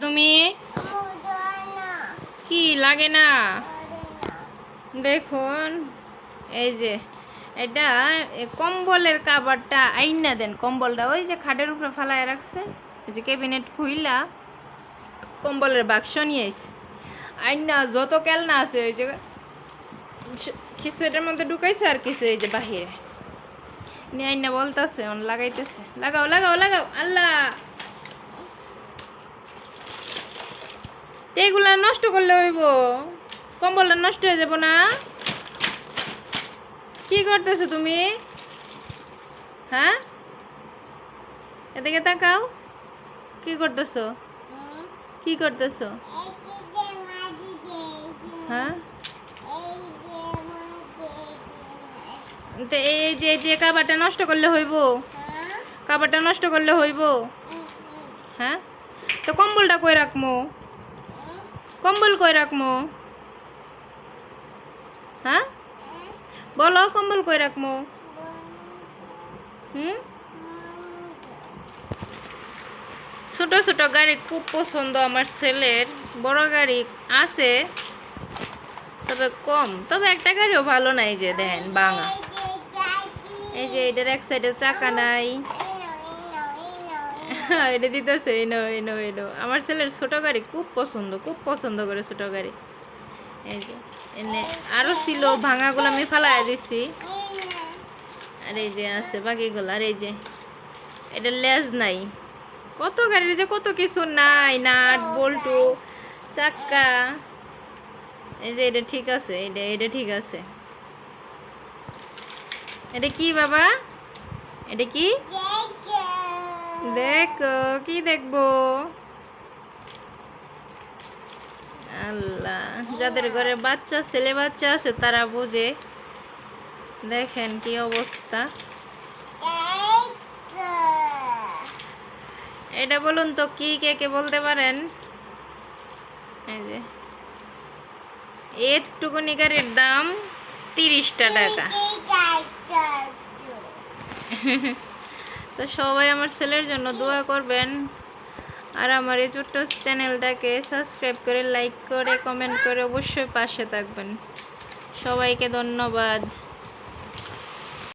তুমি? কি লাগে না? দেখুন এই যে এটা কম্বলের কাভারটা আইনা দেন। কম্বলটা ওই যে খাটের উপরে ফালায় রাখছে, এই যে ক্যাবিনেট খুইলা কম্বলের বাক্স নিয়ে আইছে। আইনা যত কেলনা আছে ওই যে কিছু এটার মধ্যে ঢুকাইছে আর কিছু এই যে বাহিরে নিয়ে আইনা বলতেছে লাগাইতেছে, লাগাও লাগাও লাগাও। আল্লাহ, এগুলা নষ্ট করলে হইব, কম্বলটা নষ্ট হয়ে যাব না? কি করতেছো তুমি? হ্যাঁ, এদিকে তাকাও। কি করতেছো? কি করতেছো? হ্যাঁ, তো এই যে যে কাবারটা নষ্ট করলে হইব, কাবারটা নষ্ট করলে হইব। হ্যাঁ, তো কম্বলটা কই রাখমু? কম্বল কই রাখমু? হ্যাঁ, বলো কম্বল কই রাখমু? ছোট ছোট গাড়ি খুব পছন্দ আমার ছেলের। বড় গাড়ি আছে তবে কম, তবে একটা গাড়িও ভালো নাই, যে দেখেন ভাঙা। এই যে এটার এক সাইডে চাকা নাই। এটা দিতেছে এনো এনো এনো। আমার ছেলের ছোট গাড়ি খুব পছন্দ, খুব পছন্দ করে ছোট গাড়ি। এই যে এনে আরো ছিল, ভাঙাগুলো আমি ফালাই দিছি। আর এই যে আছে বাকিগুলো। আর এই যে এটা লেজ নাই। কত গাড়ির যে কত কিছু নাই, নাট বল্টু চাক্কা। এই যে এটা ঠিক আছে, এটা ঠিক আছে। এটা কি বাবা? এটা কি? দেখো কি দেখবো? আল্লাহ, যাদের ঘরে বাচ্চা ছেলে বাচ্চা আছে তারা বোঝে। দেখেন কি অবস্থা। এটা বলুন তো কি, কে কে বলতে পারেন? এই যে একটুকুনি গাড়ির দাম 30টা টাকা। তো সবাই আমার ছেলের জন্য দোয়া করবেন, আর আমার এই ছোট্ট চ্যানেলটাকে সাবস্ক্রাইব করে, লাইক করে, কমেন্ট করে অবশ্যই পাশে থাকবেন। সবাইকে ধন্যবাদ।